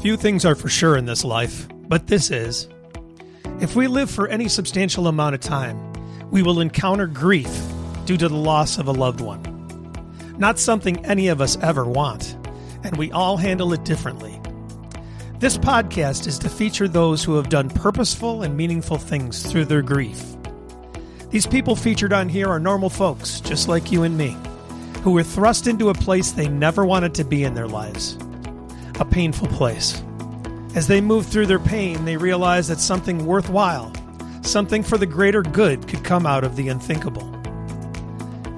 Few things are for sure in this life, but this is. If we live for any substantial amount of time, we will encounter grief due to the loss of a loved one. Not something any of us ever want, and we all handle it differently. This podcast is to feature those who have done purposeful and meaningful things through their grief. These people featured on here are normal folks, just like you and me, who were thrust into a place they never wanted to be in their lives. A painful place. As they move through their pain, they realize that something worthwhile, something for the greater good could come out of the unthinkable.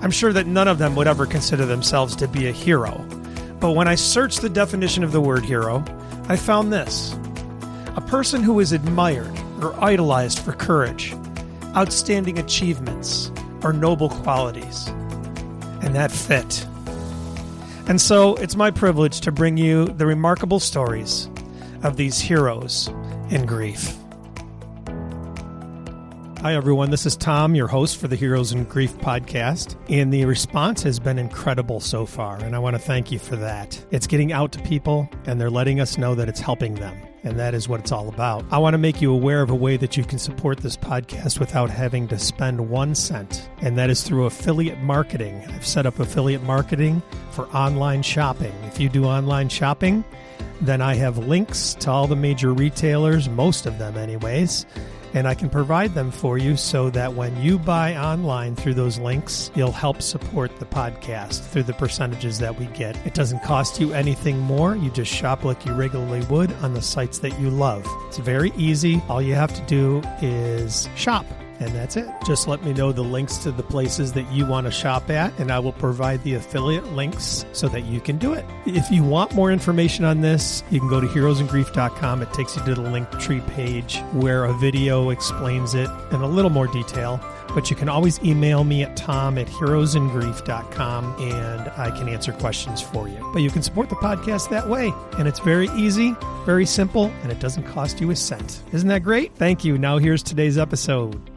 I'm sure that none of them would ever consider themselves to be a hero, but when I searched the definition of the word hero, I found this: a person who is admired or idolized for courage, outstanding achievements, or noble qualities. And that fit. And so it's my privilege to bring you the remarkable stories of these heroes in grief. Hi, everyone. This is Tom, your host for the Heroes in Grief podcast, and the response has been incredible so far, and I want to thank you for that. It's getting out to people, and they're letting us know that it's helping them, and that is what it's all about. I want to make you aware of a way that you can support this podcast without having to spend 1 cent, and that is through affiliate marketing. I've set up affiliate marketing for online shopping. If you do online shopping, then I have links to all the major retailers, most of them anyways, and I can provide them for you so that when you buy online through those links, you'll help support the podcast through the percentages that we get. It doesn't cost you anything more. You just shop like you regularly would on the sites that you love. It's very easy. All you have to do is shop. And that's it. Just let me know the links to the places that you want to shop at, and I will provide the affiliate links so that you can do it. If you want more information on this, you can go to heroesingrief.com. It takes you to the Linktree page where a video explains it in a little more detail. But you can always email me at tom@heroesingrief.com, and I can answer questions for you. But you can support the podcast that way, and it's very easy, very simple, and it doesn't cost you a cent. Isn't that great? Thank you. Now here's today's episode.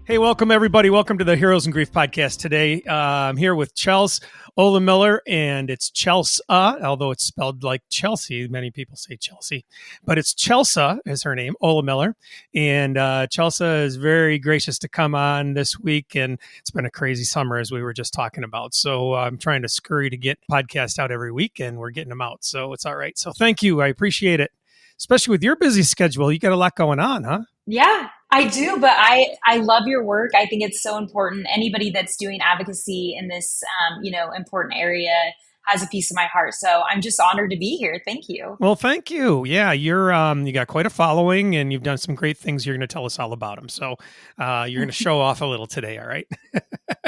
Hey, welcome everybody. Welcome to the Heroes in Grief podcast today. I'm here with Chels Ohlemiller, and it's Chelsea, although it's spelled like Chelsea. Many people say Chelsea, but it's Chelsea is her name, Ohlemiller. And Chelsea is very gracious to come on this week, and it's been a crazy summer as we were just talking about. So I'm trying to scurry to get podcasts out every week, and we're getting them out. So it's all right. So thank you. I appreciate it, especially with your busy schedule. You got a lot going on, huh? Yeah, I do, but I love your work. I think it's so important. Anybody that's doing advocacy in this, important area has a piece of my heart. So I'm just honored to be here. Thank you. Well, thank you. Yeah, you're you got quite a following, and you've done some great things. You're going to tell us all about them. So you're going to show off a little today. All right.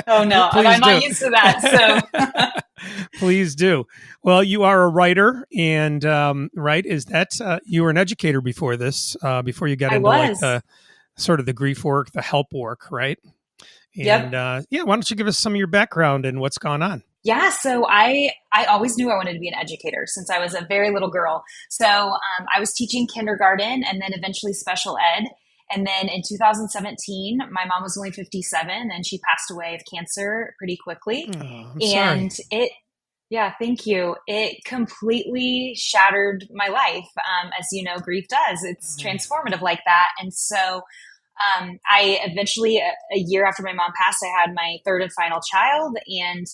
Oh no, I'm not used to that. So please do. Well, you are a writer, and right? Is that you were an educator before this? Before you got into like the sort of the grief work, the help work, right? And why don't you give us some of your background and what's gone on? Yeah, so I always knew I wanted to be an educator since I was a very little girl. So I was teaching kindergarten and then eventually special ed. And then in 2017, my mom was only 57 and she passed away of cancer pretty quickly. Oh, I'm sorry. Thank you. It completely shattered my life. As you know, grief does. It's transformative like that. And so I eventually, a year after my mom passed, I had my third and final child and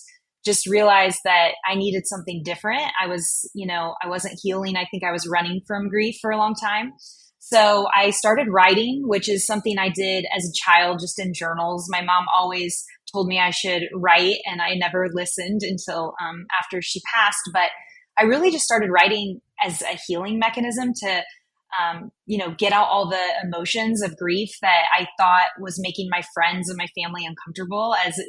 just realized that I needed something different. I wasn't healing. I think I was running from grief for a long time. So I started writing, which is something I did as a child, just in journals. My mom always told me I should write, and I never listened until after she passed. But I really just started writing as a healing mechanism to, get out all the emotions of grief that I thought was making my friends and my family uncomfortable, as,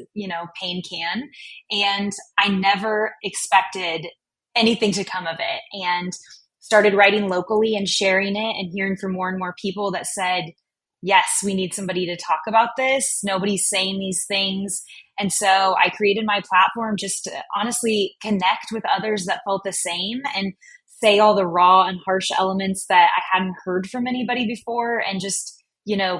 pain can. And I never expected anything to come of it. And started writing locally and sharing it and hearing from more and more people that said, yes, we need somebody to talk about this. Nobody's saying these things. And so I created my platform just to honestly connect with others that felt the same and say all the raw and harsh elements that I hadn't heard from anybody before, and just,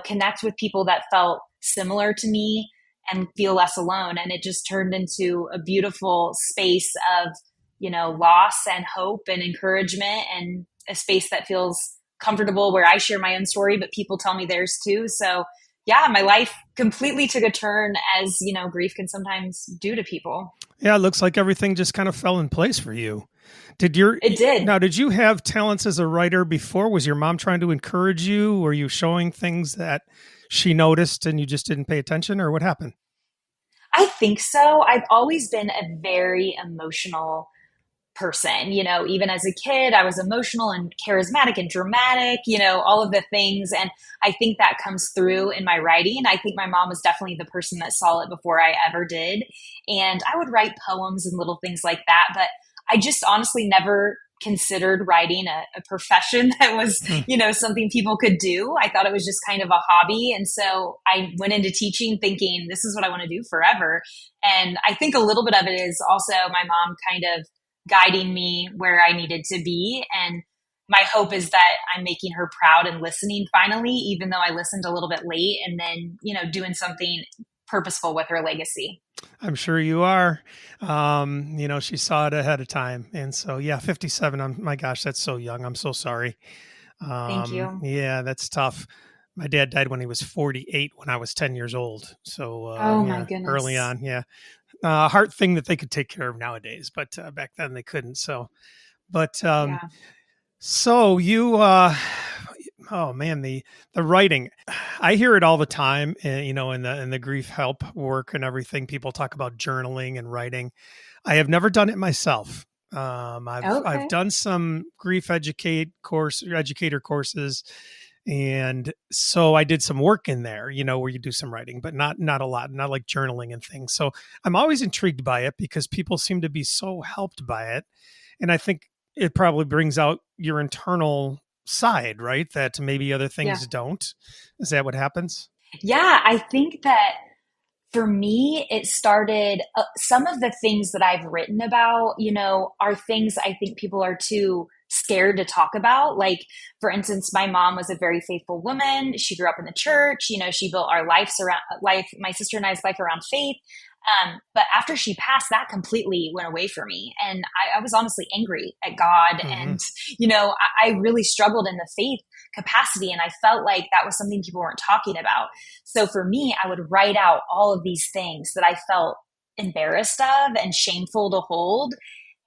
connect with people that felt similar to me and feel less alone. And it just turned into a beautiful space of loss and hope and encouragement, and a space that feels comfortable where I share my own story, but people tell me theirs too. So yeah, my life completely took a turn, as grief can sometimes do to people. Yeah, it looks like everything just kind of fell in place for you. It did. Did you have talents as a writer before? Was your mom trying to encourage you? Were you showing things that she noticed and you just didn't pay attention, or what happened? I think so. I've always been a very emotional person. Even as a kid, I was emotional and charismatic and dramatic, all of the things. And I think that comes through in my writing. I think my mom was definitely the person that saw it before I ever did. And I would write poems and little things like that. But I just honestly never considered writing a profession that was, something people could do. I thought it was just kind of a hobby. And so I went into teaching thinking this is what I want to do forever. And I think a little bit of it is also my mom kind of guiding me where I needed to be. And my hope is that I'm making her proud and listening finally, even though I listened a little bit late, and then, doing something purposeful with her legacy. I'm sure you are. She saw it ahead of time. And so, yeah, 57. My gosh, that's so young. I'm so sorry. Thank you. Yeah, that's tough. My dad died when he was 48 when I was 10 years old. So, My goodness. early on. Yeah. Heart thing that they could take care of nowadays, but back then they couldn't. So, but, Yeah. so you, oh man, the writing, I hear it all the time, in the grief help work and everything. People talk about journaling and writing. I have never done it myself. I've done some grief educator courses. And so I did some work in there, where you do some writing, but not a lot, not like journaling and things. So I'm always intrigued by it because people seem to be so helped by it. And I think it probably brings out your internal side, right? That maybe other things don't. Is that what happens? Yeah, I think that for me, it started some of the things that I've written about, are things I think people are too scared to talk about. Like, for instance, my mom was a very faithful woman. She grew up in the church. She built our my sister and I's life around faith. But after she passed, that completely went away for me. And I was honestly angry at God. Mm-hmm. And, I really struggled in the faith capacity. And I felt like that was something people weren't talking about. So for me, I would write out all of these things that I felt embarrassed of and shameful to hold,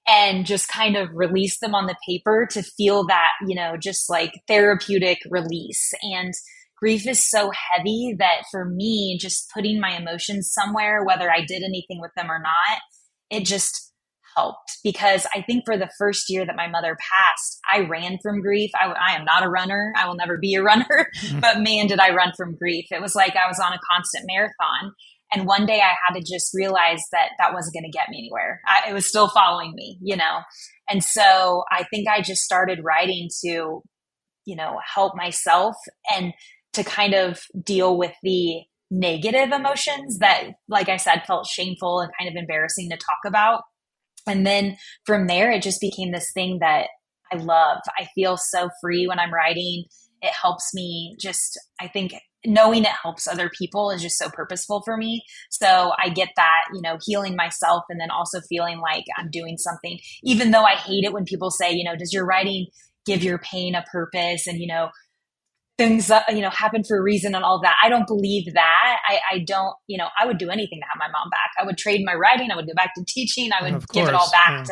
and just kind of release them on the paper to feel that, just like therapeutic release. And grief is so heavy that for me, just putting my emotions somewhere, whether I did anything with them or not, it just helped. Because I think for the first year that my mother passed, I ran from grief. I am not a runner. I will never be a runner, but man, did I run from grief. It was like I was on a constant marathon. And one day I had to just realize that that wasn't going to get me anywhere. It was still following me, And so I think I just started writing to, help myself and to kind of deal with the negative emotions that, like I said, felt shameful and kind of embarrassing to talk about. And then from there, it just became this thing that I love. I feel so free when I'm writing. It helps me just, I think, knowing it helps other people is just so purposeful for me. So I get that, healing myself, and then also feeling like I'm doing something, even though I hate it when people say, does your writing give your pain a purpose? And, things, happen for a reason and all that. I don't believe that. I don't, I would do anything to have my mom back. I would trade my writing. I would go back to teaching. I would give it all back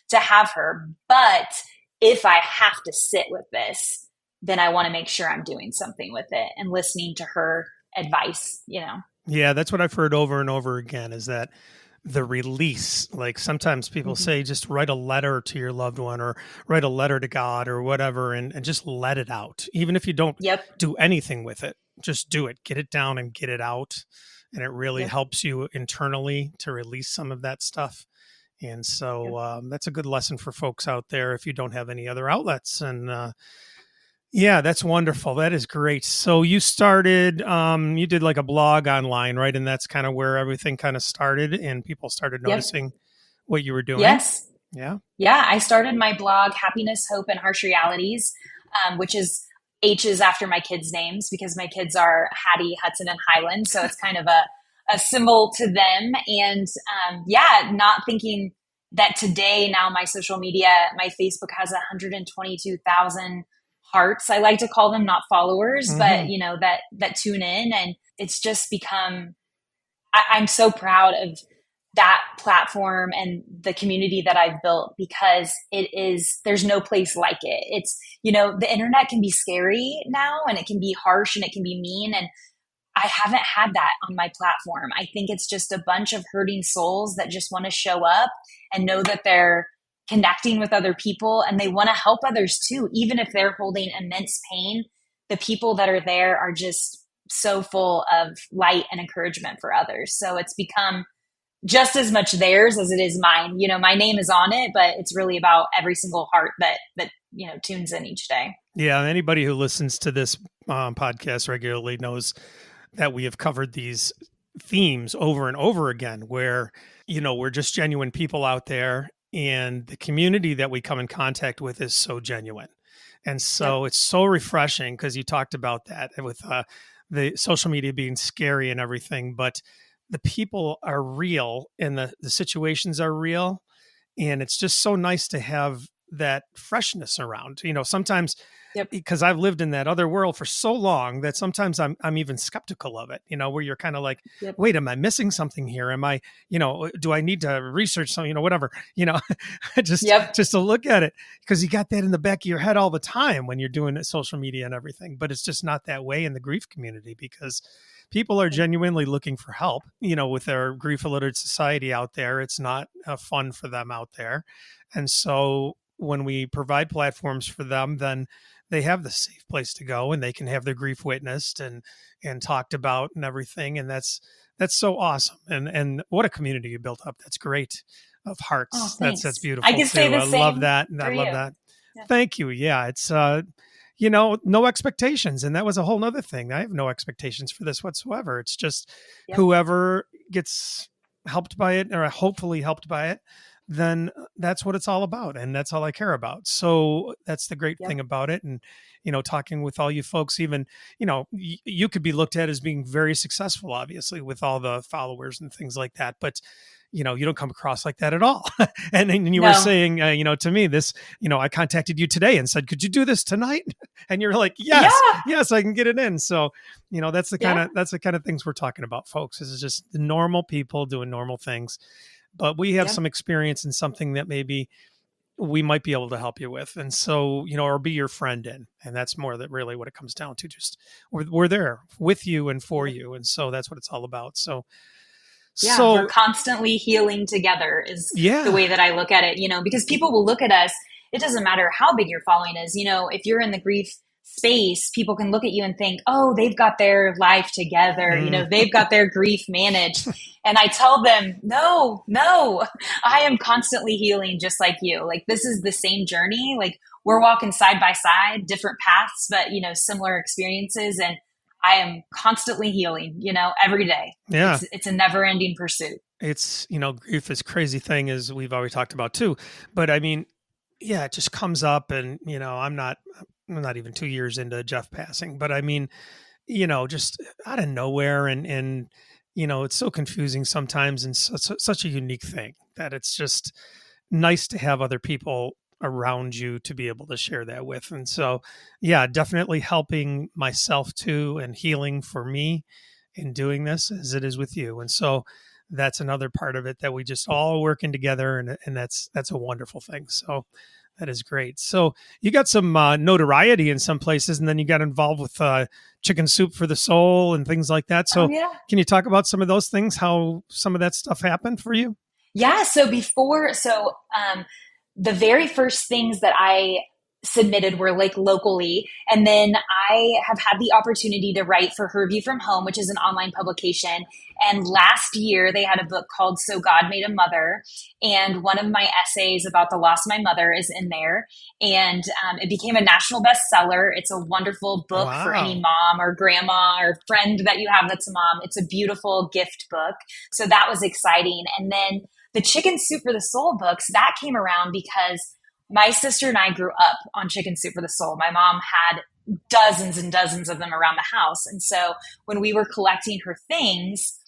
to have her. But if I have to sit with this, then I want to make sure I'm doing something with it and listening to her advice, Yeah, that's what I've heard over and over again, is that the release, like sometimes people say, just write a letter to your loved one or write a letter to God or whatever, and just let it out. Even if you don't do anything with it, just do it, get it down and get it out. And it really helps you internally to release some of that stuff. And so that's a good lesson for folks out there if you don't have any other outlets. And yeah, that's wonderful. That is great. So you started, you did like a blog online, right? And that's kind of where everything kind of started and people started noticing what you were doing. Yes. Yeah. Yeah. I started my blog, Happiness, Hope, and Harsh Realities, which is H's after my kids' names because my kids are Hattie, Hudson, and Highland. So it's kind of a symbol to them. And not thinking, that today, now my social media, my Facebook has 122,000 hearts. I like to call them, not followers, but Mm-hmm. that tune in, and it's just become, I'm so proud of that platform and the community that I've built, because there's no place like it. It's, the internet can be scary now, and it can be harsh, and it can be mean. And I haven't had that on my platform. I think it's just a bunch of hurting souls that just want to show up and know that they're connecting with other people, and they want to help others too, even if they're holding immense pain. The people that are there are just so full of light and encouragement for others. So it's become just as much theirs as it is mine. My name is on it, but it's really about every single heart that tunes in each day. Yeah, anybody who listens to this podcast regularly knows that we have covered these themes over and over again, where, we're just genuine people out there, and the community that we come in contact with is so genuine. And so It's so refreshing, because you talked about that with the social media being scary and everything, but the people are real, and the situations are real. And it's just so nice to have that freshness around, sometimes, because I've lived in that other world for so long that sometimes I'm even skeptical of it, where you're kind of like, wait, am I missing something here? Am I, do I need to research something, whatever, just to look at it, because you got that in the back of your head all the time when you're doing social media and everything. But it's just not that way in the grief community, because people are genuinely looking for help, with their grief illiterate society out there. It's not fun for them out there. And so when we provide platforms for them, then they have the safe place to go, and they can have their grief witnessed and talked about and everything. And that's so awesome. And what a community you built up. That's great, of hearts. Oh, that's beautiful. I can say the same. I love that. And I love that. Yeah. Thank you. Yeah. It's, no expectations. And that was a whole nother thing. I have no expectations for this whatsoever. It's just whoever gets helped by it, or hopefully helped by it, then that's what it's all about. And that's all I care about. So that's the great thing about it. And, talking with all you folks, even, you could be looked at as being very successful, obviously, with all the followers and things like that. But, you don't come across like that at all. And then you were saying, to me, this, I contacted you today and said, could you do this tonight? And you're like, yes, I can get it in. So, that's the kind of things we're talking about, folks. This is just the normal people doing normal things. But we have some experience in something that maybe we might be able to help you with. And so, or be your friend in. And that's more that really what it comes down to. Just we're there with you and for you. And so that's what it's all about. So we're constantly healing together is the way that I look at it, because people will look at us. It doesn't matter how big your following is. If you're in the grief space, people can look at you and think, oh, they've got their life together. They've got their grief managed. And I tell them, no, I am constantly healing just like you. Like, this is the same journey. Like, we're walking side by side, different paths, but, similar experiences. And I am constantly healing, every day. Yeah. It's a never ending pursuit. It's, grief is crazy thing, as we've already talked about too. But I mean, it just comes up, and, I'm not even 2 years into Jeff passing, but I mean, just out of nowhere. And, it's so confusing sometimes, and such a unique thing that it's just nice to have other people around you to be able to share that with. And so, definitely helping myself too, and healing for me in doing this as it is with you. And so that's another part of it, that we just all working together, and that's a wonderful thing. So that is great. So you got some notoriety in some places, and then you got involved with Chicken Soup for the Soul and things like that. So can you talk about some of those things, how some of that stuff happened for you? Yeah. So the very first things that I submitted were like locally. And then I have had the opportunity to write for Her View from Home, which is an online publication. And last year they had a book called So God Made a Mother. And one of my essays about the loss of my mother is in there. And it became a national bestseller. It's a wonderful book for any mom or grandma or friend that you have that's a mom. It's a beautiful gift book. So that was exciting. And then the Chicken Soup for the Soul books, that came around because my sister and I grew up on Chicken Soup for the Soul. My mom had dozens and dozens of them around the house. And so when we were collecting her things,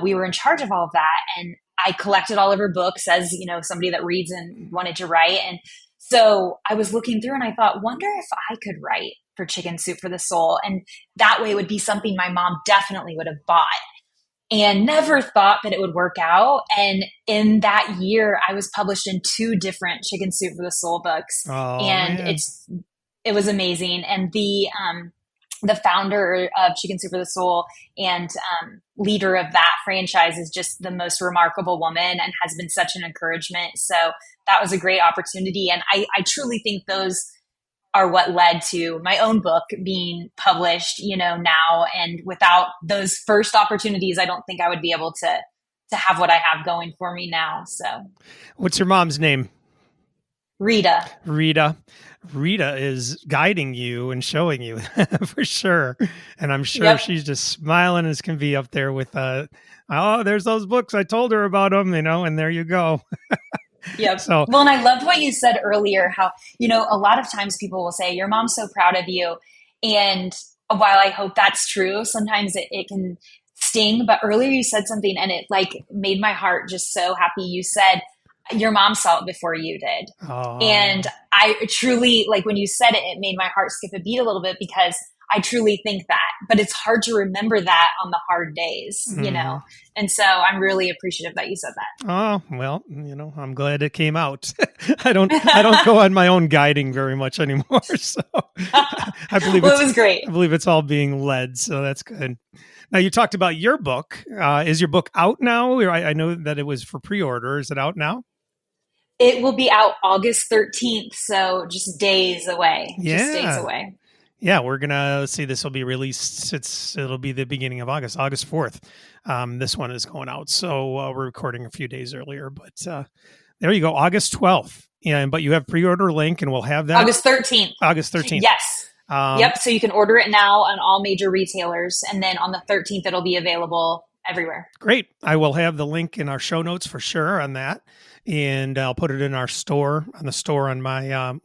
we were in charge of all of that. And I collected all of her books as, somebody that reads and wanted to write. And so I was looking through and I thought, wonder if I could write for Chicken Soup for the Soul. And that way it would be something my mom definitely would have bought, and never thought that it would work out. And in that year, I was published in 2 different Chicken Soup for the Soul books. Oh, And man. it was amazing. And the founder of Chicken Soup for the Soul and leader of that franchise is just the most remarkable woman and has been such an encouragement. So that was a great opportunity. And I truly think those are what led to my own book being published, now. And without those first opportunities, I don't think I would be able to have what I have going for me now. So What's your mom's name? Rita. Rita is guiding you and showing you for sure. And I'm sure she's just smiling as can be up there with, there's those books. I told her about them, and there you go. Yep. So, well, and I loved what you said earlier, how, a lot of times people will say, your mom's so proud of you. And while I hope that's true, sometimes it can sting. But earlier you said something and it made my heart just so happy. You said, your mom saw it before you did. oh. And I truly, when you said it, it made my heart skip a beat a little bit, because I truly think that, but it's hard to remember that on the hard days, And so I'm really appreciative that you said that. Oh, well, I'm glad it came out. I don't go on my own guiding very much anymore. So I believe it was great. I believe it's all being led. So that's good. Now, you talked about your book. Is your book out now? I know that it was for pre-order. Is it out now? It will be out August 13th. So just days away. Yeah. Just days away. Yeah, we're going to see this will be released. It'll be the beginning of August 4th. This one is going out. So we're recording a few days earlier, but there you go. August 12th. Yeah. But you have pre-order link and we'll have that. August 13th. August 13th. Yes. Yep. So you can order it now on all major retailers. And then on the 13th, it'll be available everywhere. Great. I will have the link in our show notes for sure on that. And I'll put it in our store, on my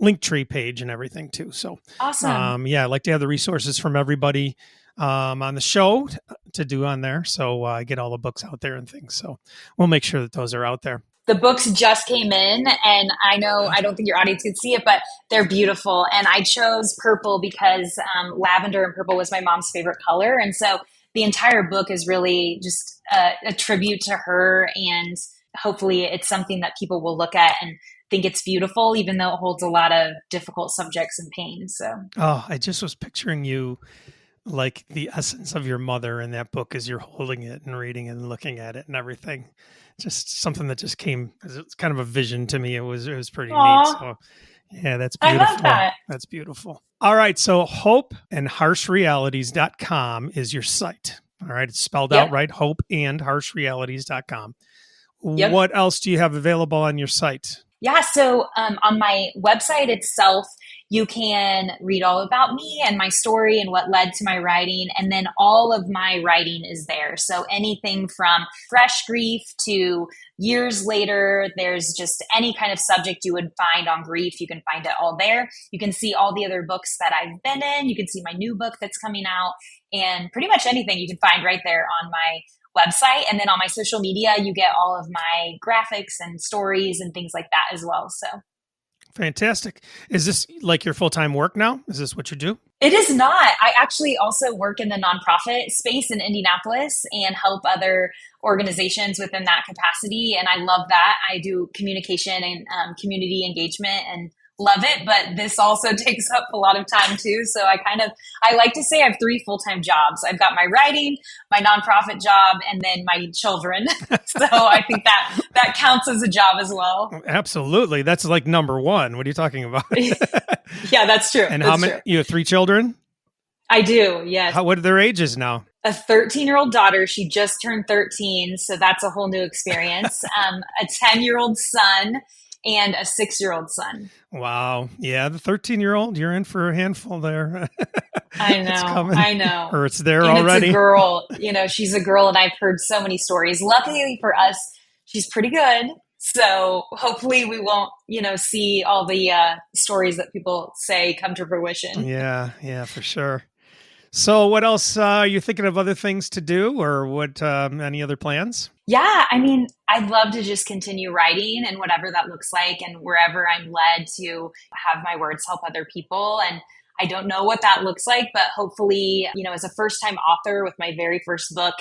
Linktree page and everything too. So awesome. I'd like to have the resources from everybody on the show to do on there. So I get all the books out there and things. So we'll make sure that those are out there. The books just came in, and I don't think your audience could see it, but they're beautiful. And I chose purple because lavender and purple was my mom's favorite color. And so the entire book is really just a tribute to her. And hopefully it's something that people will look at and think it's beautiful, even though it holds a lot of difficult subjects and pain. So, I just was picturing you like the essence of your mother in that book as you're holding it and reading it and looking at it and everything. Just something that just came. It's kind of a vision to me. It was pretty neat. So, yeah, that's beautiful. I love that. That's beautiful. All right. So hopeandharshrealities.com is your site. All right. It's spelled out right. hopeandharshrealities.com. Yep. What else do you have available on your site? Yeah. So on my website itself, you can read all about me and my story and what led to my writing. And then all of my writing is there. So anything from fresh grief to years later, there's just any kind of subject you would find on grief. You can find it all there. You can see all the other books that I've been in. You can see my new book that's coming out, and pretty much anything you can find right there on my website. And then on my social media, you get all of my graphics and stories and things like that as well. So fantastic. Is this like your full-time work now? Is this what you do? It is not. I actually also work in the nonprofit space in Indianapolis and help other organizations within that capacity. And I love that. I do communication and community engagement and love it, but this also takes up a lot of time too. So I like to say I have 3 full-time jobs. I've got my writing, my nonprofit job, and then my children. So I think that counts as a job as well. Absolutely. That's like number one. What are you talking about? Yeah, that's true. And how many? You have 3 children? I do. Yes. What are their ages now? A 13-year-old daughter. She just turned 13. So that's a whole new experience. A 10-year-old son and a 6-year-old son. Wow. Yeah. The 13-year-old, you're in for a handful there. I know. Or it's there and already. It's a girl, she's a girl, and I've heard so many stories. Luckily for us, she's pretty good. So hopefully we won't, see all the stories that people say come to fruition. Yeah, for sure. So what else are you thinking of other things to do or what, any other plans? Yeah, I mean, I'd love to just continue writing and whatever that looks like, and wherever I'm led to have my words help other people. And I don't know what that looks like, but hopefully, as a first time author with my very first book,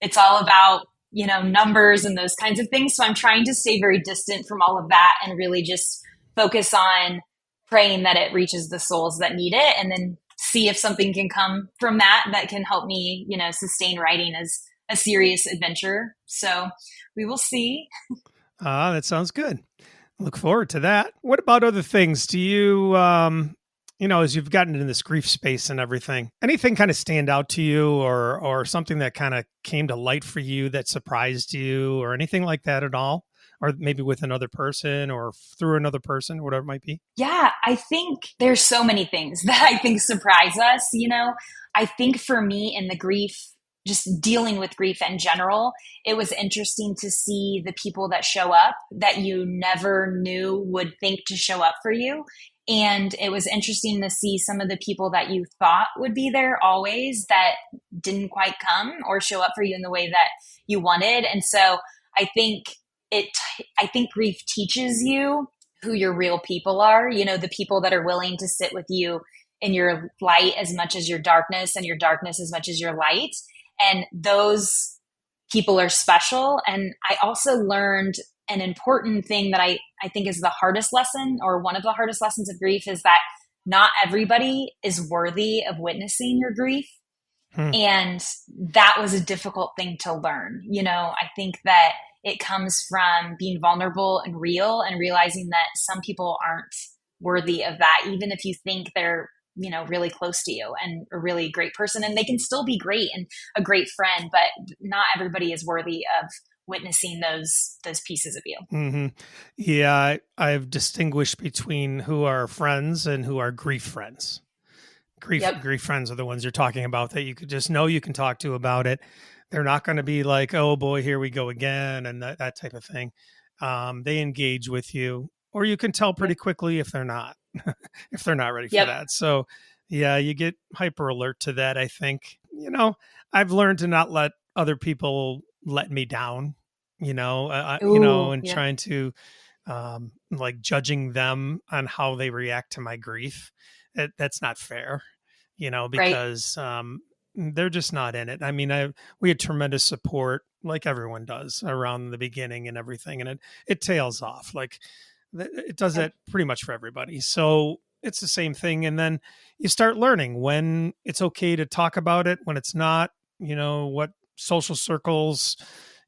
it's all about, numbers and those kinds of things. So I'm trying to stay very distant from all of that and really just focus on praying that it reaches the souls that need it, and then see if something can come from that can help me, sustain writing as a serious adventure. So we will see. That sounds good. Look forward to that. What about other things? Do you, as you've gotten into this grief space and everything, anything kind of stand out to you or something that kind of came to light for you that surprised you or anything like that at all? Or maybe with another person or through another person, whatever it might be? Yeah, I think there's so many things that I think surprise us. I think for me in the grief, just dealing with grief in general, it was interesting to see the people that show up that you never knew would think to show up for you. And it was interesting to see some of the people that you thought would be there always that didn't quite come or show up for you in the way that you wanted. And so I think it, I think grief teaches you who your real people are, the people that are willing to sit with you in your light as much as your darkness, and your darkness as much as your light. And those people are special. And I also learned an important thing that I think is the hardest lesson, or one of the hardest lessons of grief, is that not everybody is worthy of witnessing your grief. And that was a difficult thing to learn. I think that it comes from being vulnerable and real, and realizing that some people aren't worthy of that, even if you think they're, really close to you and a really great person, and they can still be great and a great friend, but not everybody is worthy of witnessing those pieces of you. Mm-hmm. Yeah, I've distinguished between who are friends and who are grief friends. Yep. Grief friends are the ones you're talking about that you could just know you can talk to about it. They're not going to be like, oh boy, here we go again, and that type of thing. They engage with you, or you can tell pretty Yep. quickly if they're not, if they're not ready for Yep. that. So yeah, you get hyper alert to that. I think, I've learned to not let other people let me down, Ooh, and yeah. trying to, like judging them on how they react to my grief. That's not fair, Right. because they're just not in it. I mean, we had tremendous support, like everyone does, around the beginning and everything, and it tails off. Like it does Yep. that pretty much for everybody. So it's the same thing, and then you start learning when it's okay to talk about it, when it's not. What social circles,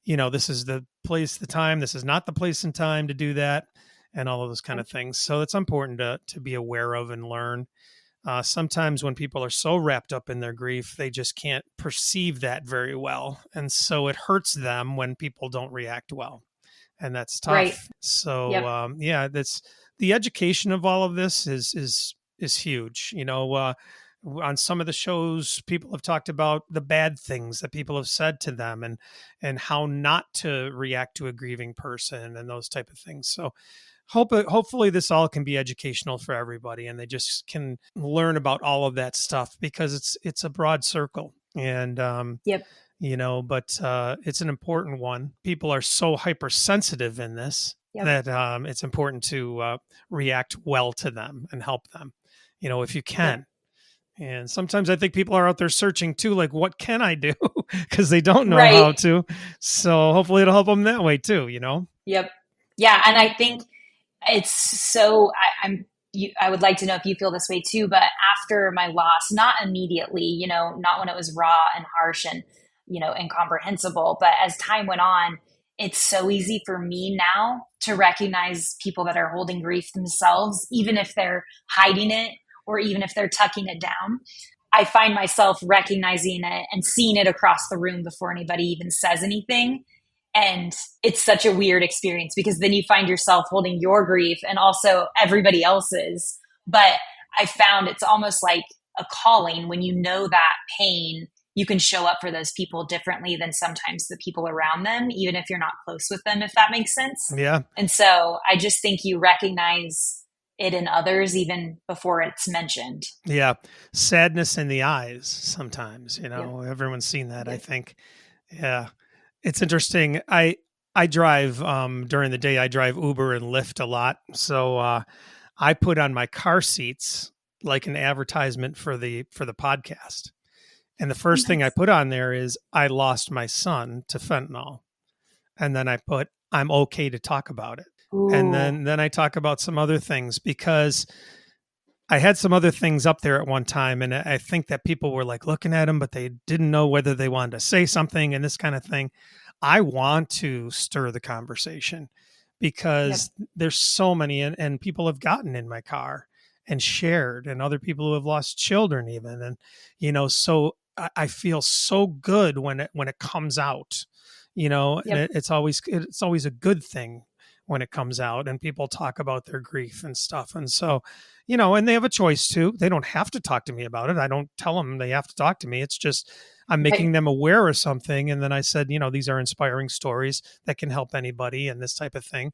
this is the place, the time. This is not the place and time to do that, and all of those kind of things. So it's important to be aware of and learn. Sometimes when people are so wrapped up in their grief, they just can't perceive that very well. And so it hurts them when people don't react well. And that's Right. tough. So, Yep. yeah, that's the education of all of this is huge. On some of the shows, people have talked about the bad things that people have said to them, and how not to react to a grieving person and those type of things. So hopefully this all can be educational for everybody, and they just can learn about all of that stuff, because it's a broad circle, and Yep. but it's an important one. People are so hypersensitive in this Yep. that it's important to react well to them and help them, if you Yep. can. And sometimes I think people are out there searching too, like, what can I do? Because they don't know how Right. to. So hopefully it'll help them that way too, Yep. Yeah. And I think it's so I would like to know if you feel this way too, but after my loss, not immediately, not when it was raw and harsh and, incomprehensible, but as time went on, it's so easy for me now to recognize people that are holding grief themselves, even if they're hiding it or even if they're tucking it down. I find myself recognizing it and seeing it across the room before anybody even says anything. And it's such a weird experience, because then you find yourself holding your grief and also everybody else's. But I found it's almost like a calling. When you know that pain, you can show up for those people differently than sometimes the people around them, even if you're not close with them, if that makes sense. Yeah. And so I just think you recognize it in others even before it's mentioned. Yeah. Sadness in the eyes sometimes, Yep. everyone's seen that, I Yep. think. Yeah. It's interesting. I drive during the day. I drive Uber and Lyft a lot. So I put on my car seats like an advertisement for the podcast. And the Oh, first thing I nice. put on there is I lost my son to fentanyl. And then I put I'm okay to talk about it. And Ooh. then I talk about some other things because I had some other things up there at one time, and I think that people were like looking at them, but they didn't know whether they wanted to say something and this kind of thing. I want to stir the conversation Yep. because there's so many, and people have gotten in my car and shared, and other people who have lost children, even, and so I feel so good when it comes out, and Yep. it's always a good thing when it comes out and people talk about their grief and stuff, and so and they have a choice too. They don't have to talk to me about it. I don't tell them they have to talk to me. It's just I'm making Right. them aware of something. And then I said, these are inspiring stories that can help anybody and this type of thing.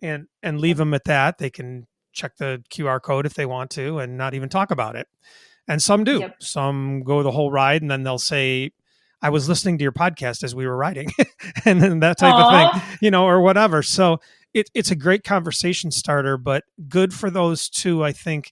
And leave Yep. them at that. They can check the QR code if they want to and not even talk about it. And some do. Yep. Some go the whole ride and then they'll say, I was listening to your podcast as we were riding and then that type of thing, Aw. or whatever. So it's a great conversation starter, but good for those two, I think.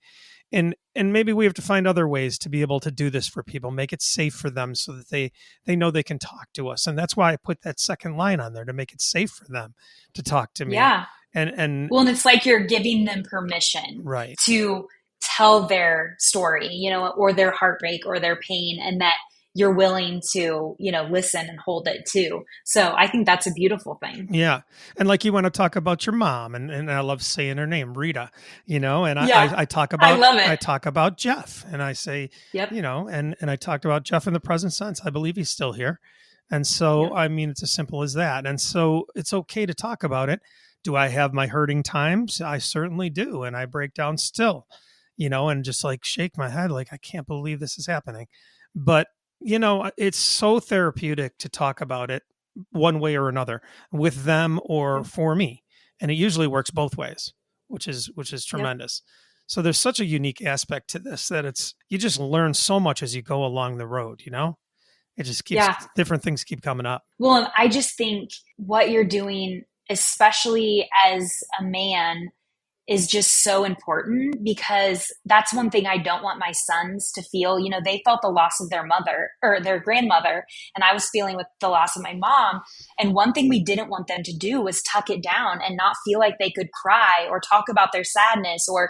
And maybe we have to find other ways to be able to do this for people, make it safe for them so that they know they can talk to us. And that's why I put that second line on there to make it safe for them to talk to me. Yeah. And Well, and it's like you're giving them permission right. to tell their story, or their heartbreak or their pain, and that you're willing to, listen and hold it too. So I think that's a beautiful thing. Yeah. And like you want to talk about your mom and I love saying her name, Rita, and Yeah. I talk I about love I it. talk about Jeff and I say, Yep. and I talked about Jeff in the present sense. I believe he's still here. And so, Yep. I mean, it's as simple as that. And so it's okay to talk about it. Do I have my hurting times? I certainly do. And I break down still, and just like shake my head, like, I can't believe this is happening. But, it's so therapeutic to talk about it one way or another with them or Yep. for me. And it usually works both ways, which is Yep. tremendous. So there's such a unique aspect to this that you just learn so much as you go along the road, It just keeps Yeah. different things keep coming up. Well, and I just think what you're doing, especially as a man, is just so important, because that's one thing I don't want my sons to feel. They felt the loss of their mother or their grandmother, and I was feeling with the loss of my mom. And one thing we didn't want them to do was tuck it down and not feel like they could cry or talk about their sadness, or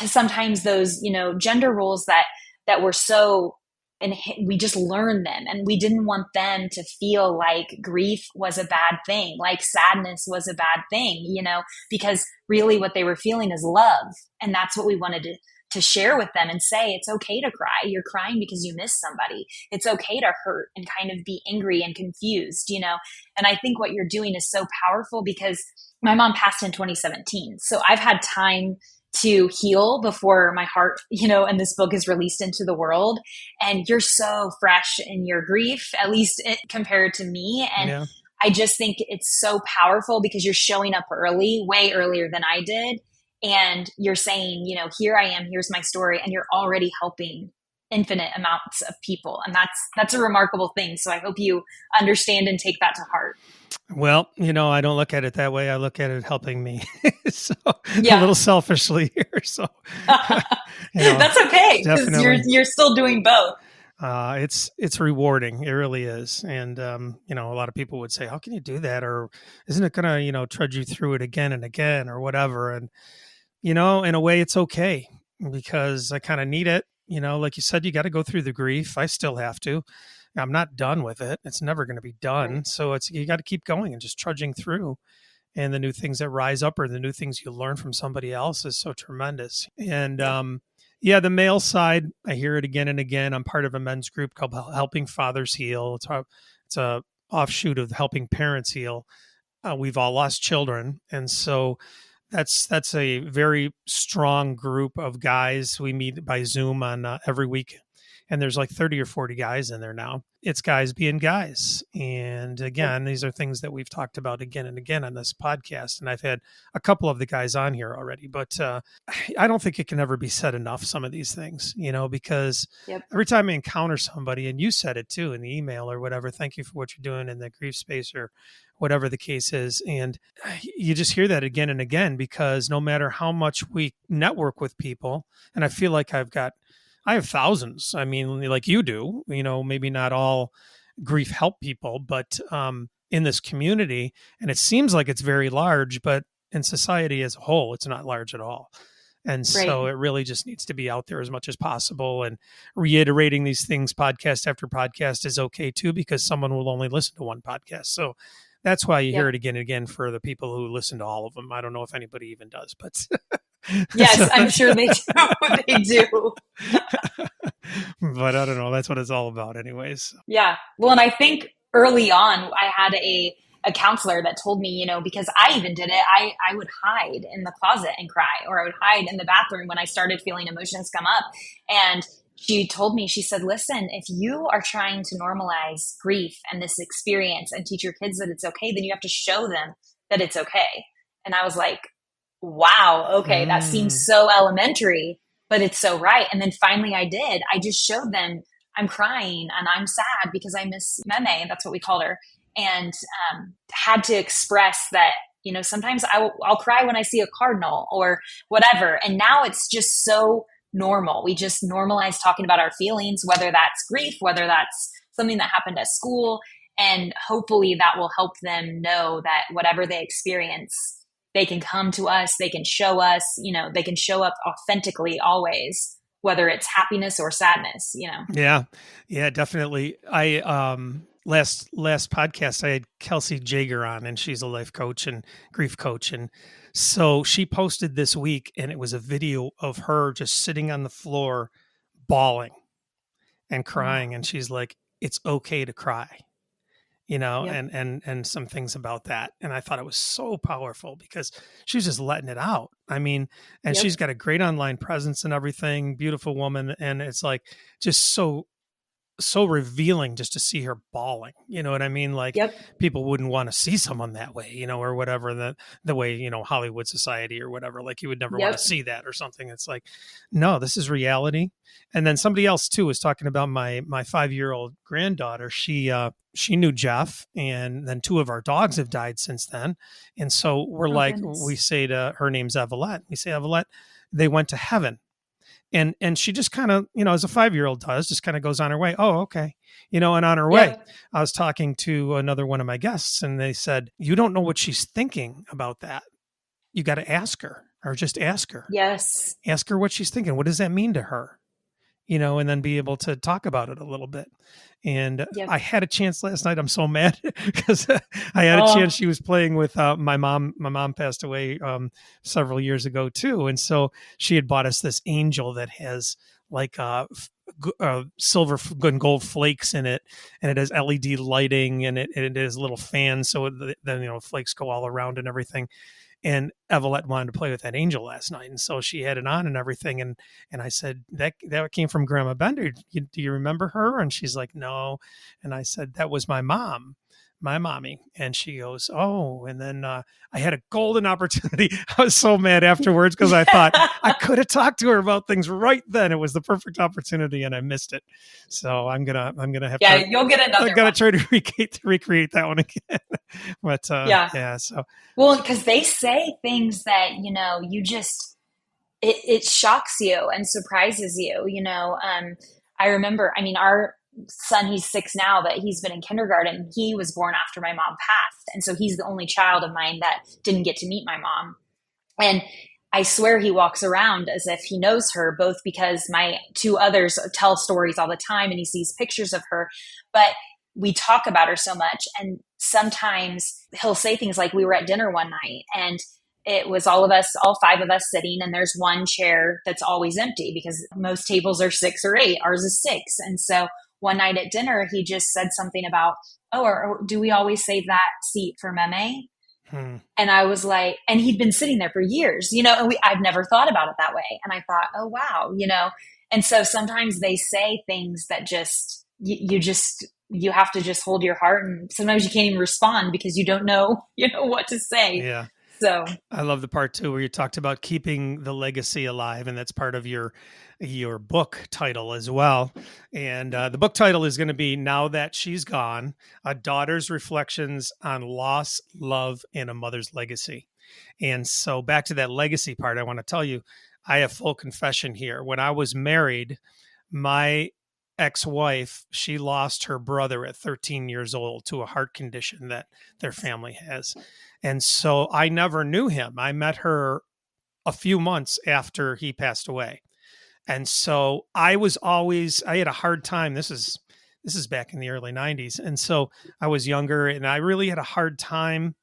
sometimes those, gender roles that were so, and we just learned them, and we didn't want them to feel like grief was a bad thing, like sadness was a bad thing, because really what they were feeling is love. And that's what we wanted to share with them and say, it's okay to cry. You're crying because you miss somebody. It's okay to hurt and kind of be angry and confused, And I think what you're doing is so powerful, because my mom passed in 2017. So I've had time to heal before my heart, and this book is released into the world. And you're so fresh in your grief, at least compared to me. And Yeah. I just think it's so powerful because you're showing up early, way earlier than I did. And you're saying, here I am, here's my story. And you're already helping infinite amounts of people. And that's a remarkable thing. So I hope you understand and take that to heart. Well, I don't look at it that way. I look at it helping me. So a Yeah. little selfishly here. So That's okay, because definitely. you're still doing both. It's rewarding. It really is. And, a lot of people would say, how can you do that? Or isn't it going to, trudge you through it again and again or whatever? And, in a way it's okay because I kind of need it. Like you said, you got to go through the grief. I still have to. I'm not done with it. It's never going to be done. Right. So you got to keep going and just trudging through. And the new things that rise up or the new things you learn from somebody else is so tremendous. And, yeah, the male side, I hear it again and again. I'm part of a men's group called Helping Fathers Heal. It's a offshoot of Helping Parents Heal. We've all lost children. And so that's a very strong group of guys. We meet by Zoom on every week. and there's like 30 or 40 guys in there now. It's guys being guys. And again, these are things that we've talked about again and again on this podcast. And I've had a couple of the guys on here already, but I don't think it can ever be said enough, some of these things, because every time I encounter somebody, and you said it too in the email or whatever, thank you for what you're doing in the grief space or whatever the case is. And you just hear that again and again, because no matter how much we network with people, and I feel like I have thousands. I mean, like you do, maybe not all grief help people, but in this community, and it seems like it's very large, but in society as a whole, it's not large at all. And so it really just needs to be out there as much as possible. And reiterating these things podcast after podcast is okay too, because someone will only listen to one podcast. So that's why you hear it again and again for the people who listen to all of them. I don't know if anybody even does, but yes, so, I'm sure they do. They do. But I don't know. That's what it's all about anyways. Yeah. Well, and I think early on I had a counselor that told me, because I even did it, I would hide in the closet and cry, or I would hide in the bathroom when I started feeling emotions come up. And she told me, she said, listen, if you are trying to normalize grief and this experience and teach your kids that it's okay, then you have to show them that it's okay. And I was like, wow, okay, that seems so elementary, but it's so right. And then finally I did. I just showed them I'm crying and I'm sad because I miss Meme, that's what we called her, and had to express that, sometimes I'll cry when I see a cardinal or whatever. And now it's just so normal. We just normalize talking about our feelings, whether that's grief, whether that's something that happened at school. And hopefully that will help them know that whatever they experience, they can come to us, they can show us, they can show up authentically always, whether it's happiness or sadness, Yeah, definitely. I, last podcast, I had Kelsey Jager on, and she's a life coach and grief coach. And so she posted this week, and it was a video of her just sitting on the floor, bawling and crying. And she's like, it's okay to cry. And some things about that. And I thought it was so powerful because she was just letting it out. I mean, and she's got a great online presence and everything, beautiful woman. And it's like, just so revealing just to see her bawling, you know what I mean? Like people wouldn't want to see someone that way, or whatever, the way, Hollywood society or whatever, like you would never want to see that or something. It's like, no, this is reality. And then somebody else too was talking about my 5-year-old granddaughter. She knew Jeff, and then 2 of our dogs have died since then. And so we're we say to her, name's Evelette. We say, Evelette, they went to heaven. And she just kind of, as a 5-year-old does, just kind of goes on her way. Oh, okay. And on her way, I was talking to another one of my guests, and they said, you don't know what she's thinking about that. You got to ask her, or just ask her. Yes. Ask her what she's thinking. What does that mean to her? And then be able to talk about it a little bit. And I had a chance last night. I'm so mad because I had a chance. She was playing with my mom. My mom passed away several years ago too. And so she had bought us this angel that has like silver and gold flakes in it. And it has LED lighting, and it has little fans. So then, flakes go all around and everything. And Evelette wanted to play with that angel last night. And so she had it on and everything. And I said, that came from Grandma Bender. Do you remember her? And she's like, no. And I said, that was my mom, my mommy. And she goes, oh. And then I had a golden opportunity. I was so mad afterwards because I thought I could have talked to her about things right then. It was the perfect opportunity and I missed it. So I'm gonna have to. You'll get another. I'm gonna try to recreate that one again. But so well, because they say things that you just it shocks you and surprises you. I remember. I mean, our son, he's 6 now, but he's been in kindergarten. He was born after my mom passed. And so he's the only child of mine that didn't get to meet my mom. And I swear he walks around as if he knows her, both because my 2 others tell stories all the time and he sees pictures of her, but we talk about her so much. And sometimes he'll say things like, we were at dinner one night and it was all 5 of us sitting, and there's one chair that's always empty because most tables are 6 or 8. Ours is 6. And so one night at dinner, he just said something about, or do we always save that seat for Meme? And I was like, and he'd been sitting there for years, and I've never thought about it that way. And I thought, oh, wow, And so sometimes they say things that just, you have to just hold your heart. And sometimes you can't even respond because you don't know, what to say. Yeah. So, I love the part too where you talked about keeping the legacy alive, and that's part of your book title as well. And the book title is going to be "Now That She's Gone: A Daughter's Reflections on Loss, Love, and a Mother's Legacy." And so, back to that legacy part, I want to tell you, I have full confession here. When I was married, my ex-wife, she lost her brother at 13 years old to a heart condition that their family has. And so I never knew him. I met her a few months after he passed away. And so I had a hard time. This is back in the early 90s. And so I was younger and I really had a hard time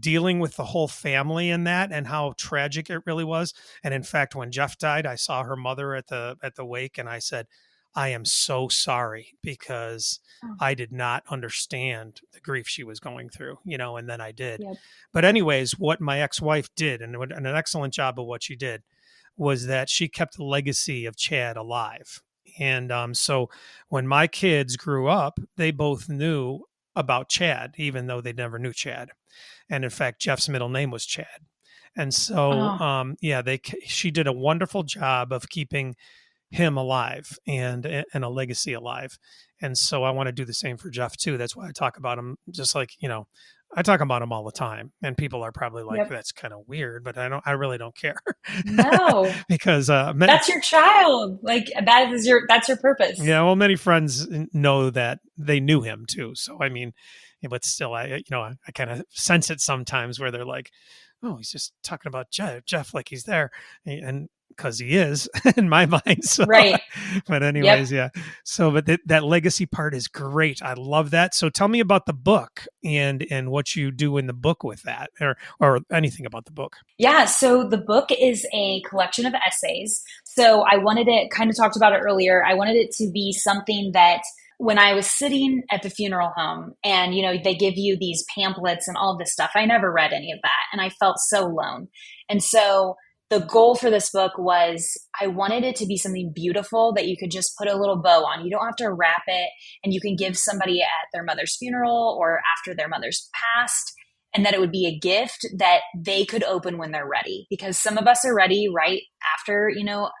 dealing with the whole family in that and how tragic it really was. And in fact, when Jeff died, I saw her mother at the wake and I said, I am so sorry because I did not understand the grief she was going through, and then I did. yep. But anyways, what my ex-wife did, and an excellent job of what she did, was that she kept the legacy of Chad alive. And so when my kids grew up, they both knew about Chad, even though they never knew Chad. And in fact, Jeff's middle name was Chad. And so, Oh, she did a wonderful job of keeping him alive and a legacy alive. And so I want to do the same for Jeff too. That's why I talk about him, just like, I talk about him all the time, and people are probably like, yep. that's kind of weird, but I really don't care. No, Because, that's your child. Like that's your purpose. yeah, well, many friends know that they knew him too. So, I mean, but still, I kind of sense it sometimes where they're like, oh, he's just talking about Jeff like he's there. And because he is in my mind. So, Right. but Yep. anyways, yeah. So, but that legacy part is great. I love that. So tell me about the book and what you do in the book with that or anything about the book. Yeah, so the book is a collection of essays. So I wanted it, kind of talked about it earlier. I wanted it to be something that when I was sitting at the funeral home and, they give you these pamphlets and all of this stuff, I never read any of that. And I felt so alone. And so the goal for this book was I wanted it to be something beautiful that you could just put a little bow on. You don't have to wrap it, and you can give somebody at their mother's funeral or after their mother's passed, and that it would be a gift that they could open when they're ready. Because some of us are ready right after,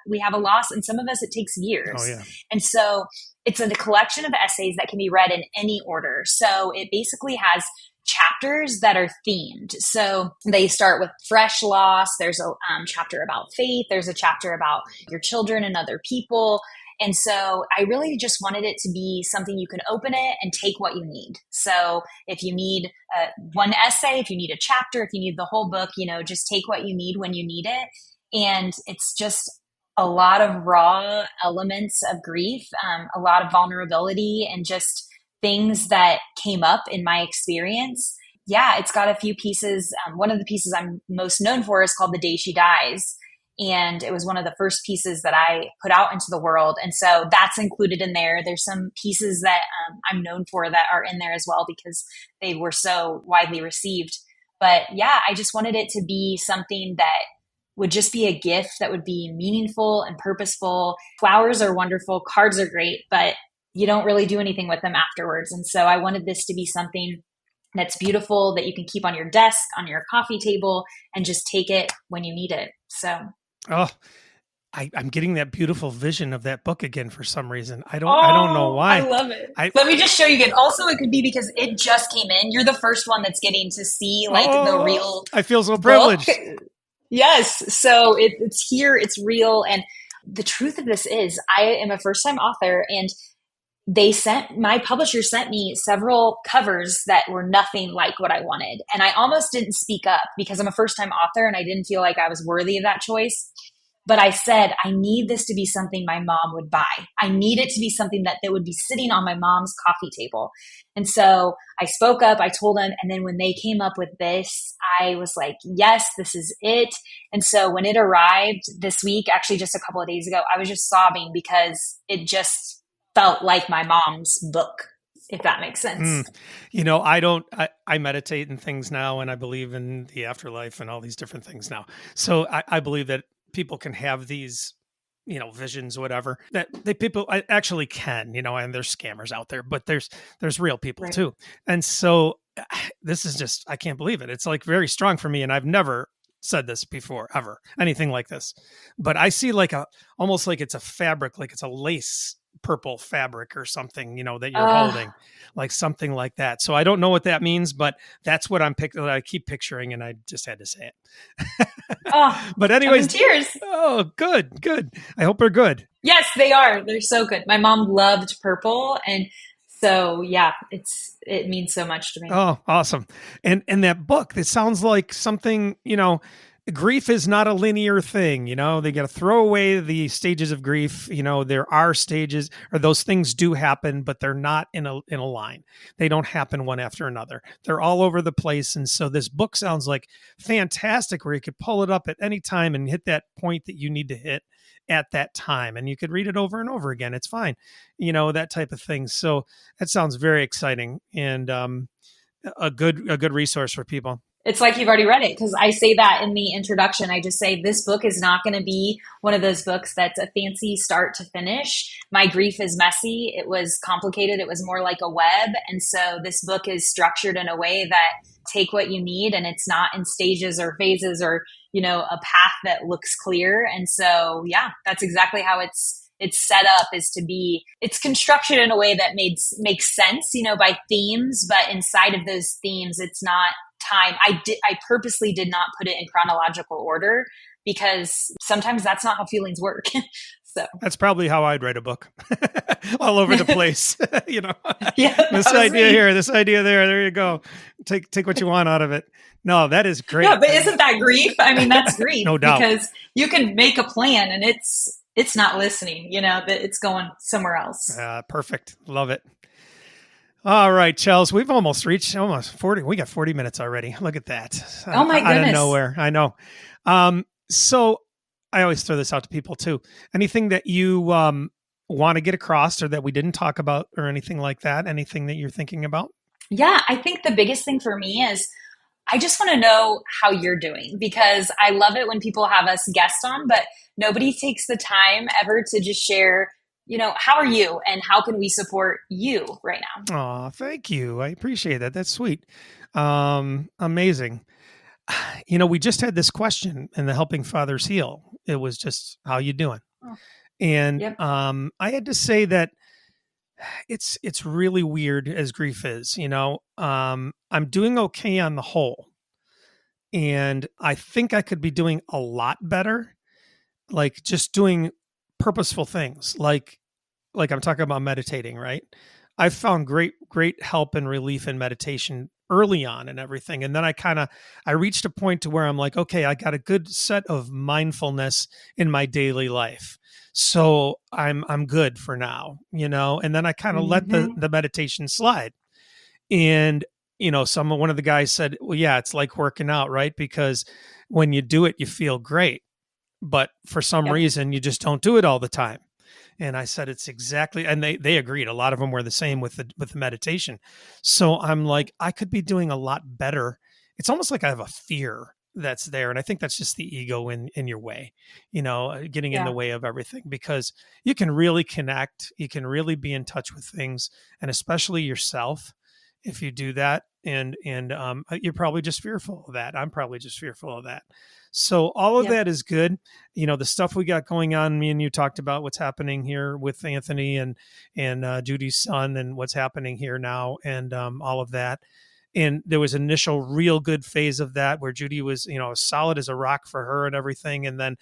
we have a loss, and some of us it takes Oh years. yeah. And so it's a collection of essays that can be read in any order. So it basically has chapters that are themed. So they start with fresh loss. There's a chapter about faith. There's a chapter about your children and other people. And so I really just wanted it to be something you can open it and take what you need. So if you need one essay, if you need a chapter, if you need the whole book, just take what you need when you need it. And it's just a lot of raw elements of grief, a lot of vulnerability, and just things that came up in my experience. Yeah, it's got a few pieces. One of the pieces I'm most known for is called The Day She Dies. And it was one of the first pieces that I put out into the world. And so that's included in there. There's some pieces that I'm known for that are in there as well because they were so widely received. But yeah, I just wanted it to be something that would just be a gift that would be meaningful and purposeful. Flowers are wonderful, cards are great, but you don't really do anything with them afterwards. And so I wanted this to be something that's beautiful that you can keep on your desk, on your coffee table, and just take it when you need it. So, Oh, I'm getting that beautiful vision of that book again for some reason. I don't know I why. love it. I Let me just show you again. Also, it could be because it just came in. You're the first one that's getting to see like the real I feel so book. privileged. Yes. So it's here, it's real. And the truth of this is, I am a first time author, and my publisher sent me several covers that were nothing like what I wanted. And I almost didn't speak up because I'm a first time author and I didn't feel like I was worthy of that choice. But I said, I need this to be something my mom would buy. I need it to be something that would be sitting on my mom's coffee table. And so I spoke up, I told them. And then when they came up with this, I was like, yes, this is it. And so when it arrived this week, actually just a couple of days ago, I was just sobbing because it just felt like my mom's book, if that makes sense. I meditate and things now, and I believe in the afterlife and all these different things now. So I believe that people can have these visions, whatever, that they people actually can, and there's scammers out there, but there's real people Right. too. And so this is just, I can't believe it. It's like very strong for me. And I've never said this before, ever, anything like this, but I see like almost like it's a fabric, like it's a lace purple fabric or something, that you're Uh, holding, like something like that. So I don't know what that means, but that's what I keep picturing. And I just had to say it. oh, But I'm in anyways, tears. oh, good. I hope they're good. Yes, they are. They're so good. My mom loved purple, and so yeah, it means so much to me. Oh, awesome. And that book, it sounds like something, grief is not a linear thing, they got to throw away the stages of grief. There are stages, or those things do happen, but they're not in a line. They don't happen one after another. They're all over the place. And so this book sounds like fantastic, where you could pull it up at any time and hit that point that you need to hit at that time, and you could read it over and over again. It's fine, that type of thing. So that sounds very exciting, and a good resource for people. It's like you've already read it because I say that in the introduction. I just say this book is not going to be one of those books that's a fancy start to finish. My grief is messy. It was complicated. It was more like a web. And so this book is structured in a way that take what you need, and it's not in stages or phases or, a path that looks clear. And so, yeah, that's exactly how it's set up, is to be, it's constructed in a way that makes sense, by themes, but inside of those themes, it's not time. I purposely did not put it in chronological order because sometimes that's not how feelings work. So that's probably how I'd write a book. All over the place. yeah, This idea here, this idea there you go. Take what you want out of it. No, that is great. Yeah, but isn't that grief? I mean, that's grief. No doubt. Because you can make a plan and it's not listening, that it's going somewhere else. Perfect. Love it. All right, Chels, we've reached almost 40. We got 40 minutes already. Look at that. Oh my goodness. Out of nowhere. I know. So I always throw this out to people too. Anything that you want to get across, or that we didn't talk about, or anything like that? Anything that you're thinking about? Yeah, I think the biggest thing for me is I just want to know how you're doing, because I love it when people have us guests on, but nobody takes the time ever to just share, how are you and how can we support you right now? Oh, thank you. I appreciate that. That's sweet. Amazing. We just had this question in the Helping Fathers Heal. It was just, how you doing? Oh, And yep. I had to say that it's really weird as grief is, I'm doing okay on the whole. And I think I could be doing a lot better, like just doing purposeful things, like I'm talking about meditating, right? I found great help and relief in meditation early on and everything. And then I reached a point to where I'm like, okay, I got a good set of mindfulness in my daily life. So I'm good for now, and then I kind of let the meditation slide. And, one of the guys said, well, yeah, it's like working out, right? Because when you do it, you feel great, but for some Yep. reason you just don't do it all the time. And I said, it's exactly, and they agreed. A lot of them were the same with the meditation. So I'm like, I could be doing a lot better. It's almost like I have a fear that's there. And I think that's just the ego in your way, getting in the Yeah. way of everything, because you can really connect. You can really be in touch with things, and especially yourself, if you do that. And you're probably just fearful of that. I'm probably just fearful of that. So all of Yep. that is good. The stuff we got going on, me and you talked about what's happening here with Anthony and Judy's son, and what's happening here now, and all of that. And there was an initial real good phase of that where Judy was, solid as a rock for her and everything. And then,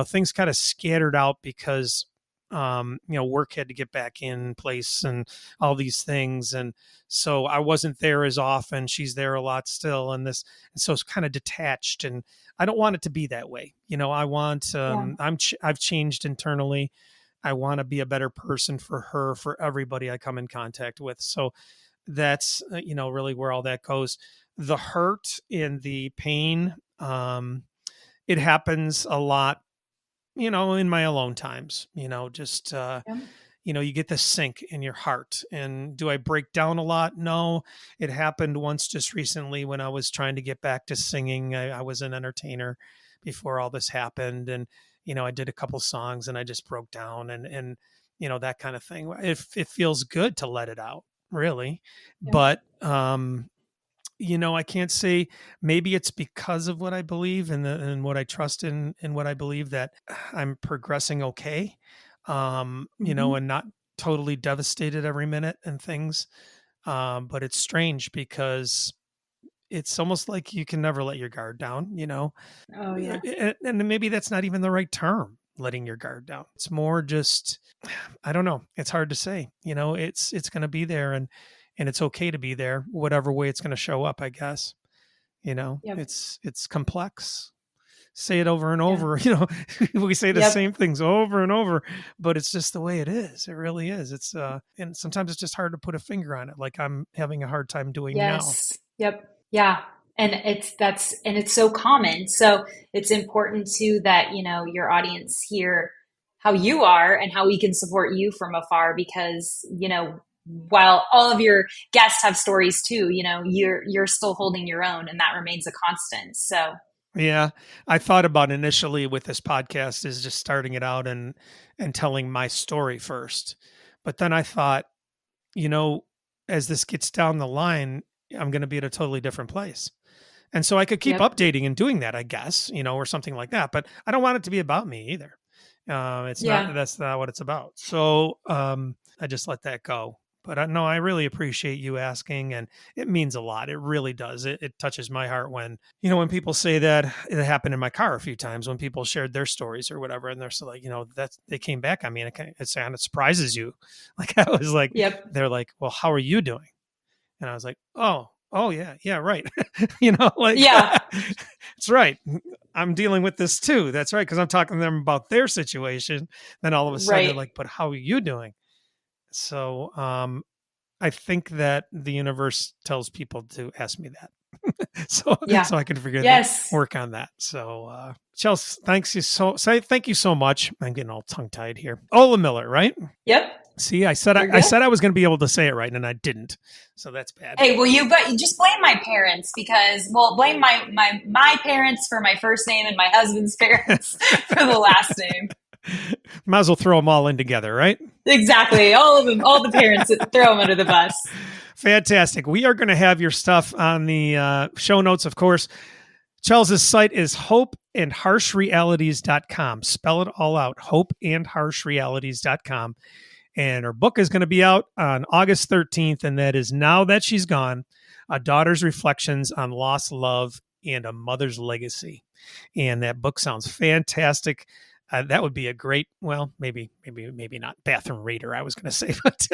things kind of scattered out because, work had to get back in place and all these things. And so I wasn't there as often. She's there a lot still. And so it's kind of detached, and I don't want it to be that way. I want, I've changed internally. I want to be a better person for her, for everybody I come in contact with. So that's, really where all that goes. The hurt and the pain, it happens a lot, in my alone times, just, Yep. you get this sink in your heart. And do I break down a lot? No. It happened once just recently when I was trying to get back to singing. I was an entertainer before all this happened. And I did a couple songs and I just broke down and that kind of thing. It feels good to let it out, really. Yeah. But, I can't say, maybe it's because of what I believe and what I trust in and what I believe, that I'm progressing okay. And not totally devastated every minute and things. But it's strange because it's almost like you can never let your guard down, Oh yeah. and maybe that's not even the right term, letting your guard down. It's more just, I don't know. It's hard to say, it's going to be there and it's okay to be there, whatever way it's going to show up, I guess. Yep. It's complex. Say it over and over, Yeah. we say the same things over and over, but it's just the way it is. It really is. It's, and sometimes it's just hard to put a finger on it. Like I'm having a hard time doing now. Yep. Yeah. And it's so common. So it's important too that, your audience hear how you are and how we can support you from afar, because, while all of your guests have stories too, you're still holding your own, and that remains a constant. So yeah, I thought about initially with this podcast is just starting it out and telling my story first. But then I thought, as this gets down the line, I'm going to be at a totally different place. And so I could keep updating and doing that, I guess, or something like that. But I don't want it to be about me either. That's not what it's about. So I just let that go. But no, I really appreciate you asking, and it means a lot. It really does. It touches my heart when people say that. It happened in my car a few times when people shared their stories or whatever, and they're so like, that they came back on me, and it surprises you. Like I was like, they're like, well, how are you doing? And I was like, oh yeah, right. It's right. I'm dealing with this too. That's right, because I'm talking to them about their situation. Then all of a sudden they're like, but how are you doing? So I think that the universe tells people to ask me that. so I can figure that, work on that. So Chelsea, thank you so much. I'm getting all tongue tied here. Ohlemiller, right? Yep. See, I said I was going to be able to say it right, and I didn't. So that's bad. Hey, well, you just blame my parents blame my parents for my first name and my husband's parents for the last name. Might as well throw them all in together, right? Exactly. All of them, all the parents, throw them under the bus. Fantastic. We are going to have your stuff on the show notes, of course. Chelsea's site is hopeandharshrealities.com. Spell it all out, hopeandharshrealities.com. And her book is going to be out on August 13th, and that is Now That She's Gone, A Daughter's Reflections on Lost Love and a Mother's Legacy. And that book sounds fantastic. That would be a great, well, maybe not bathroom reader, I was going to say, but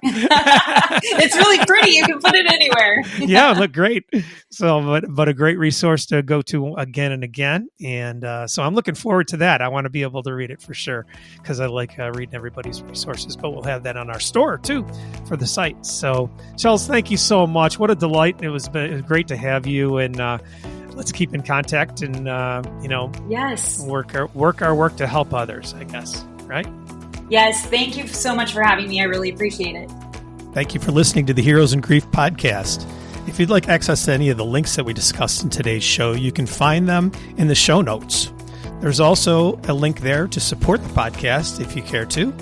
it's really pretty. You can put it anywhere. Yeah, it looked great. So, but a great resource to go to again and again. And so I'm looking forward to that. I want to be able to read it for sure, because I like reading everybody's resources, but we'll have that on our store too for the site. So Chelsea, thank you so much. What a delight. It was great to have you, and let's keep in contact and, work our work to help others, I guess. Right? Yes. Thank you so much for having me. I really appreciate it. Thank you for listening to the Heroes in Grief podcast. If you'd like access to any of the links that we discussed in today's show, you can find them in the show notes. There's also a link there to support the podcast if you care to.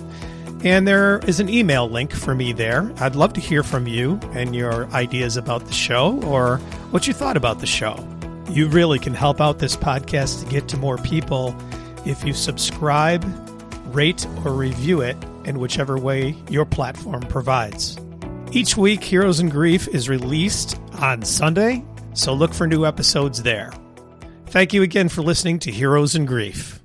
And there is an email link for me there. I'd love to hear from you and your ideas about the show or what you thought about the show. You really can help out this podcast to get to more people if you subscribe, rate, or review it in whichever way your platform provides. Each week, Heroes in Grief is released on Sunday, so look for new episodes there. Thank you again for listening to Heroes in Grief.